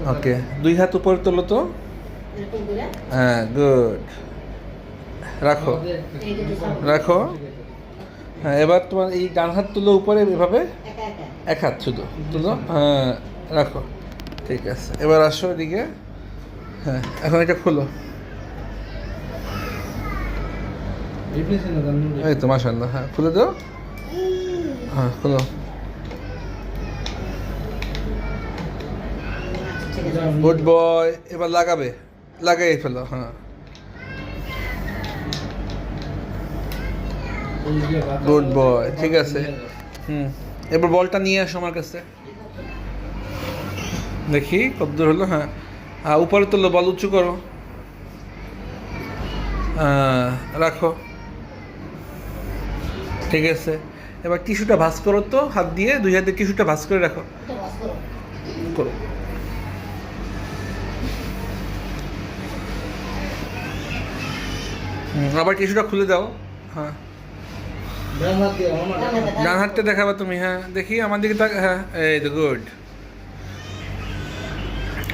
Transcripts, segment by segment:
ওকে, দুই হাত উপরে তোলো তো। হ্যাঁ, গুড। রাখো রাখো। হ্যাঁ, এবার তোমার এই ডান হাত তুলো উপরে এভাবে, এক হাত শুধু তুলো। হ্যাঁ, রাখো। ঠিক আছে, এবার আসো এদিকে। হ্যাঁ, এখন এটা খোলো। এই তো মাশাআল্লাহ। হ্যাঁ, খুলে দাও। হ্যাঁ, খোলো। Good boy. এবার লাগাবে, লাগাই ফেলো। হ্যাঁ, গুড বয়। ঠিক আছে। এবার বলটা নিয়ে আসো আমার কাছে, দেখি কতদূর হলো। হ্যাঁ, উপরে তোলো, বল উঁচু করো। রাখো। ঠিক আছে, এবার টিস্যুটা ভাঁজ করো তো, হাত দিয়ে, দুই হাতে টিস্যুটা ভাঁজ করে রাখো। করো। আবার টিস্যুটা খুলে দাও। হ্যাঁ, ডান হাতটা দেখাবা তুমি। হ্যাঁ, দেখি আমার দিকে তাক। হ্যাঁ, এই তো গুড।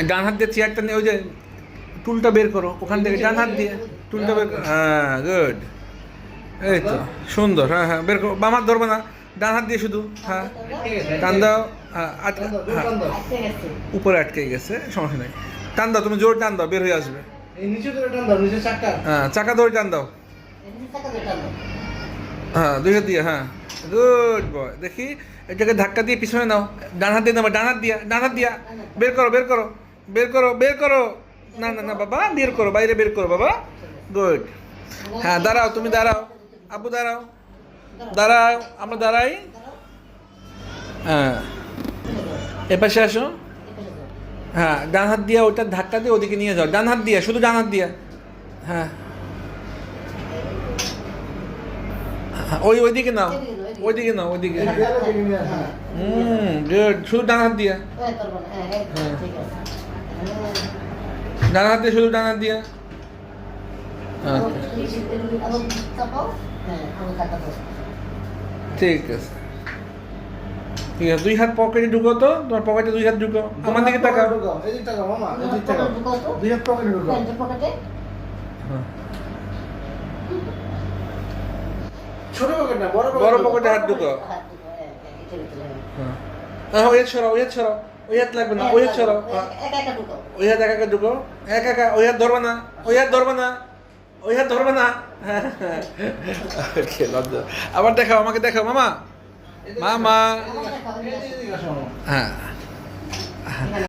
ডান হাত দিয়ে চেয়ারটা নিয়ে ওই যে টুলটা বের করো ওখান থেকে, ডান হাত দিয়ে টুলটা বের করো। হ্যাঁ, গুড। এই তো সুন্দর। হ্যাঁ হ্যাঁ, বের করো। বাম হাত ধরবে না, ডান হাত দিয়ে শুধু। হ্যাঁ, টান দাও। হ্যাঁ, উপরে আটকে গেছে, সমস্যা নেই। টান দাও, তুমি জোর টান দাও, বের হয়ে আসবে। হ্যাঁ, চাকা ধরে টান দাও। হ্যাঁ, দুই হাত দিয়ে। হ্যাঁ, গুড বয়। দেখি এটাকে ধাক্কা দিয়ে পিছনে নাও, ডান হাত দিয়ে নাও, ডান হাত দিয়া, ডান হাত দিয়া। বের করো, বের করো, বের করো, বের করো। না না না বাবা, বের করো, বাইরে বের করো বাবা। গুড। হ্যাঁ, দাঁড়াও, তুমি দাঁড়াও, আব্বু দাঁড়াও, দাঁড়াও, আমরা দাঁড়াই। হ্যাঁ, এপাশে আসো। হ্যাঁ, ডান হাত দিয়া ওটা ধাক্কা দিয়ে ওদিকে নিয়ে যাও, ডান হাত দিয়া, শুধু ডান হাত দিয়া। হ্যাঁ, ওইদিকে নাও, ওইদিকে নাও, ওইদিকে। গুড, শুধু ডান হাত দিয়া। হ্যাঁ, ডান হাত দিয়ে, শুধু ডান হাত দিয়া। ঠিক আছে, ঠিক আছে। দুই হাত পকেটে ঢুকো তো, তোমার পকেটে দুই হাত ঢুকো, আমার দিকে তাকাও। হ্যাঁ, বড় পকেটে হাত ঢুকো। হ্যাঁ, ওই হাত সরাও, ওই হাত সরাও, ওই হাত লাগবে না, ওই হাত সরাও। ওই হাত একা একা ঢুকো, একা একা। ওই হাত ধরবে না, ওই হাত ধরবে না, ওই হাত ধরবে না। হ্যাঁ, লজ্জা। আবার দেখাও, আমাকে দেখাও মামা, মামা। হ্যাঁ।